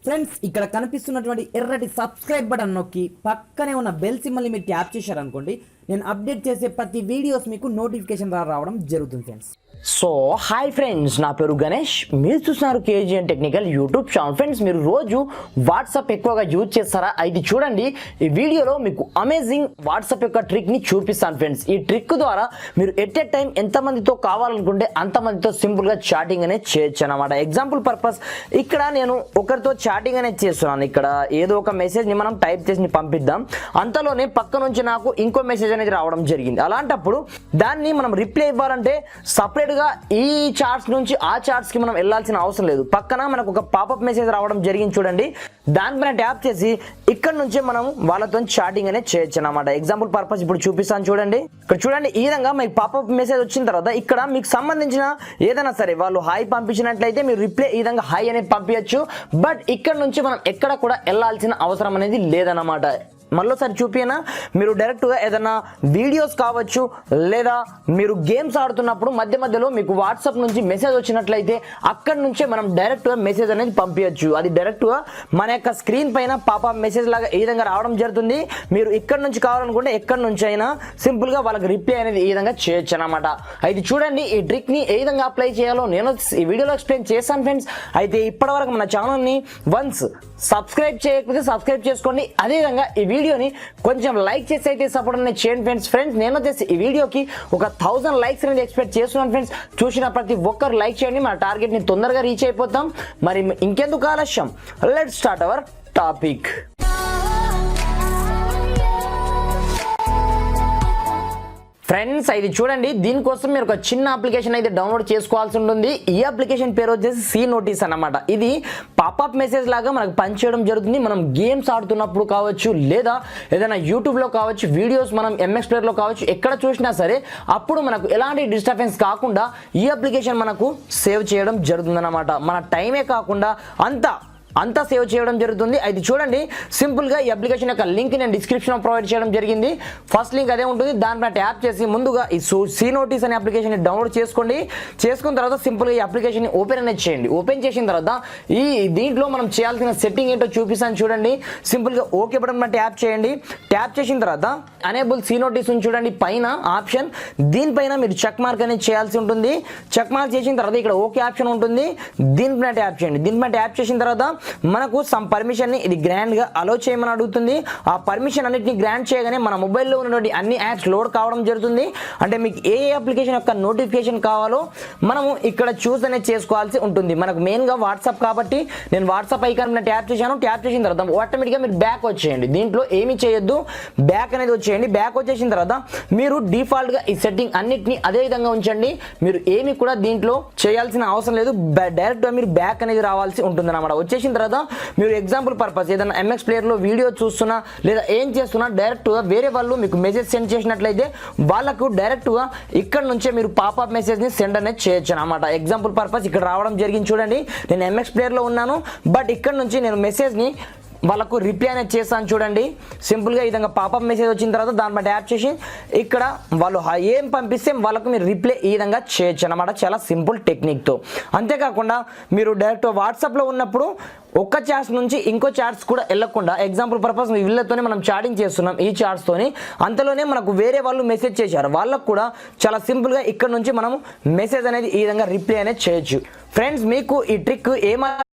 Friends ఇక్కడ కనిపిస్తున్నటువంటి ఎర్రటి సబ్స్క్రైబ్ బటన్ నొక్కి పక్కనే ఉన్న బెల్ సింబల్ని మీరు ట్యాప్ చేశారనుకోండి నేను అప్డేట్ చేసే ప్రతి వీడియోస్ మీకు నోటిఫికేషన్ రావడం జరుగుతుంది ఫ్రెండ్స్. సో హాయ్ ఫ్రెండ్స్, నా పేరు గణేష్, మీరు చూస్తున్నారు KGN technical YouTube channel. Friends, మీరు రోజు వాట్సాప్ ఎక్కువగా యూజ్ చేస్తారా? అయితే చూడండి, ఈ వీడియోలో మీకు అమేజింగ్ వాట్సాప్ యొక్క ట్రిక్ని చూపిస్తాను ఫ్రెండ్స్. ఈ ట్రిక్ ద్వారా మీరు ఎట్ ఎ టైం ఎంతమందితో కావాలనుకుంటే అంతమందితో సింపుల్గా చాటింగ్ అనేది చేయొచ్చు అనమాట. ఎగ్జాంపుల్ పర్పస్ ఇక్కడ నేను ఒకరితో చాటింగ్ అనేది చేస్తున్నాను. ఇక్కడ ఏదో ఒక మెసేజ్ని మనం టైప్ చేసి పంపిద్దాం, అంతలోనే పక్క నుంచి నాకు ఇంకో మెసేజ్ అనేది రావడం జరిగింది. అలాంటప్పుడు దాన్ని మనం రిప్లై ఇవ్వాలంటే సపరేట్ ఈ చార్ట్స్ నుంచి ఆ చార్ట్స్ కి మనం వెళ్ళాల్సిన అవసరం లేదు. పక్కన మనకు ఒక పాపప్ మెసేజ్ రావడం జరిగింది చూడండి, దానిపైన ట్యాప్ చేసి ఇక్కడ నుంచే మనం వాళ్ళతో చాటింగ్ అనేది చేయొచ్చు అనమాట. ఎగ్జాంపుల్ పర్పస్ ఇప్పుడు చూపిస్తాను చూడండి. ఇక్కడ చూడండి, ఈ విధంగా మీకు పాపప్ మెసేజ్ వచ్చిన తర్వాత ఇక్కడ మీకు సంబంధించిన ఏదైనా సరే వాళ్ళు హాయ్ పంపించినట్లయితే మీరు రిప్లై ఈ విధంగా హాయ్ అనేది పంపించచ్చు. బట్ ఇక్కడ నుంచి మనం ఎక్కడ కూడా వెళ్ళాల్సిన అవసరం అనేది లేదన్నమాట. మళ్ళీసారి చూపినా, మీరు డైరెక్ట్గా ఏదైనా వీడియోస్ కావచ్చు లేదా మీరు గేమ్స్ ఆడుతున్నప్పుడు మధ్య మధ్యలో మీకు వాట్సాప్ నుంచి మెసేజ్ వచ్చినట్లయితే అక్కడ నుంచే మనం డైరెక్ట్గా మెసేజ్ అనేది పంపించచ్చు. అది డైరెక్ట్గా మన యొక్క స్క్రీన్ పైన పాపప్ మెసేజ్ లాగా ఈ విధంగా రావడం జరుగుతుంది. మీరు ఇక్కడ నుంచి కావాలనుకుంటే ఎక్కడి నుంచి అయినా సింపుల్గా వాళ్ళకి రిప్లై అనేది ఈ విధంగా చేయొచ్చు అనమాట. అయితే చూడండి, ఈ ట్రిక్ని ఏ విధంగా అప్లై చేయాలో నేను ఈ వీడియోలో ఎక్స్ప్లెయిన్ చేస్తాను ఫ్రెండ్స్. అయితే ఇప్పటివరకు మన ఛానల్ని వన్స్ సబ్స్క్రైబ్ చేయకపోతే సబ్స్క్రైబ్ చేసుకోండి. అదేవిధంగా ఈ వీడియోని కొంచెం లైక్ చేసి అయితే సపోర్ట్ అనేది చేయండి ఫ్రెండ్స్. నేను వచ్చేసి ఈ వీడియోకి ఒక 1000 లైక్స్ అనేది ఎక్స్పెక్ట్ చేస్తున్నాను ఫ్రెండ్స్. చూసిన ప్రతి ఒక్కరు లైక్ చేయండి, మన టార్గెట్ ని తొందరగా రీచ్ అయిపోతాం. మరి ఇంకెందుకు ఆలస్యం, let's start our topic. Friends, అయితే చూడండి, దీనికోసం మీరు ఒక చిన్న అప్లికేషన్ అయితే డౌన్లోడ్ చేసుకోవాల్సి ఉంటుంది. ఈ అప్లికేషన్ పేరు వచ్చేసి సి నోటీస్ అన్నమాట. ఇది పాపప్ మెసేజ్ లాగా మనకు పనిచేయడం జరుగుతుంది. మనం గేమ్స్ ఆడుతున్నప్పుడు కావచ్చు లేదా ఏదైనా యూట్యూబ్లో కావచ్చు, వీడియోస్ మనం ఎంఎక్స్ ప్లేయర్లో కావచ్చు, ఎక్కడ చూసినా సరే అప్పుడు మనకు ఎలాంటి డిస్టర్బెన్స్ కాకుండా ఈ అప్లికేషన్ మనకు సేవ్ చేయడం జరుగుతుంది అన్నమాట. మన టైమే కాకుండా అంతా సేవ్ చేయడం జరుగుతుంది. అయితే చూడండి, సింపుల్గా ఈ అప్లికేషన్ యొక్క లింక్ నేను డిస్క్రిప్షన్లో ప్రొవైడ్ చేయడం జరిగింది. ఫస్ట్ లింక్ అదే ఉంటుంది. దానిపై ట్యాప్ చేసి ముందుగా ఈ సి నోటీస్ అనే అప్లికేషన్ డౌన్లోడ్ చేసుకోండి. చేసుకున్న తర్వాత సింపుల్గా ఈ అప్లికేషన్ ఓపెన్ అనేది చేయండి. ఓపెన్ చేసిన తర్వాత దీంట్లో మనం చేయాల్సిన సెట్టింగ్ ఏంటో చూపిస్తాను చూడండి. సింపుల్గా ఓకే బటన్ పైన ట్యాప్ చేయండి. ట్యాప్ చేసిన తర్వాత అనేబుల్ సి నోటీస్ చూడండి పైన ఆప్షన్, దీనిపైన మీరు చెక్ మార్క్ అనేది చేయాల్సి ఉంటుంది. చెక్ మార్క్ చేసిన తర్వాత ఇక్కడ ఓకే ఆప్షన్ ఉంటుంది, దీనిపైన ట్యాప్ చేయండి. దీనిపైన ట్యాప్ చేసిన తర్వాత మనకు సమ్ పర్మిషన్ ని ఇది గ్రాండ్ గా అలో చేయమని అడుగుతుంది. ఆ పర్మిషన్ అన్నిటిని గ్రాంట్ చేయగానే మన మొబైల్లో ఉన్నటువంటి అన్ని యాప్స్ లోడ్ కావడం జరుగుతుంది. అంటే మీకు ఏ అప్లికేషన్ యొక్క నోటిఫికేషన్ కావాలో మనము ఇక్కడ చూస్ అనేది చేసుకోవాల్సి ఉంటుంది. మనకు మెయిన్ గా వాట్సాప్ కాబట్టి నేను వాట్సాప్ ఐకాన్ మీద ట్యాప్ చేశాను. ట్యాప్ చేసిన తర్వాత ఆటోమేటిక్గా మీరు బ్యాక్ వచ్చేయండి. దీంట్లో ఏమీ చేయొద్దు, బ్యాక్ అనేది వచ్చేయండి. బ్యాక్ వచ్చేసిన తర్వాత మీరు డిఫాల్ట్ గా ఈ సెట్టింగ్ అన్నిటిని అదే విధంగా ఉంచండి. మీరు ఏమి కూడా దీంట్లో చేయాల్సిన అవసరం లేదు. డైరెక్ట్ గా మీరు బ్యాక్ అనేది రావాల్సి ఉంటుంది అన్నమాట. వచ్చేసిన తర్వాత మీరు ఎగ్జాంపుల్ పర్పస్ ఏదైనా ఎంఎక్స్ ప్లేయర్ లో వీడియో చూస్తున్నా లేదా ఏం చేస్తున్నా డైరెక్ట్ గా వేరే వాళ్ళు మీకు మెసేజ్ సెండ్ చేసినట్లయితే వాళ్ళకు డైరెక్ట్ గా ఇక్కడ నుంచే మీరు పాపప్ మెసేజ్ ని సెండ్ అనేది చేయొచ్చు అనమాట. ఎగ్జాంపుల్ పర్పస్ ఇక్కడ రావడం జరిగింది చూడండి. నేను ఎంఎక్స్ ప్లేయర్ లో ఉన్నాను, బట్ ఇక్కడ నుంచి నేను మెసేజ్ ని వాళ్ళకు రిప్లై అనేది చేస్తాను చూడండి. సింపుల్గా ఈ విధంగా పాపప్ మెసేజ్ వచ్చిన తర్వాత దానిపై ట్యాప్ చేసి ఇక్కడ వాళ్ళు ఏం పంపిస్తే వాళ్ళకు మీరు రిప్లై ఈ విధంగా చేయొచ్చు అనమాట. చాలా సింపుల్ టెక్నిక్తో. అంతేకాకుండా మీరు డైరెక్ట్ వాట్సాప్లో ఉన్నప్పుడు ఒక్క చాట్స్ నుంచి ఇంకో చాట్స్ కూడా వెళ్ళకుండా, ఎగ్జాంపుల్ పర్పస్ వీళ్ళతోనే మనం చాటింగ్ చేస్తున్నాం ఈ చాట్స్తోని, అంతలోనే మనకు వేరే వాళ్ళు మెసేజ్ చేశారు, వాళ్ళకు కూడా చాలా సింపుల్గా ఇక్కడ నుంచి మనం మెసేజ్ అనేది ఈ విధంగా రిప్లై అనేది చేయొచ్చు. ఫ్రెండ్స్, మీకు ఈ ట్రిక్ ఏమైనా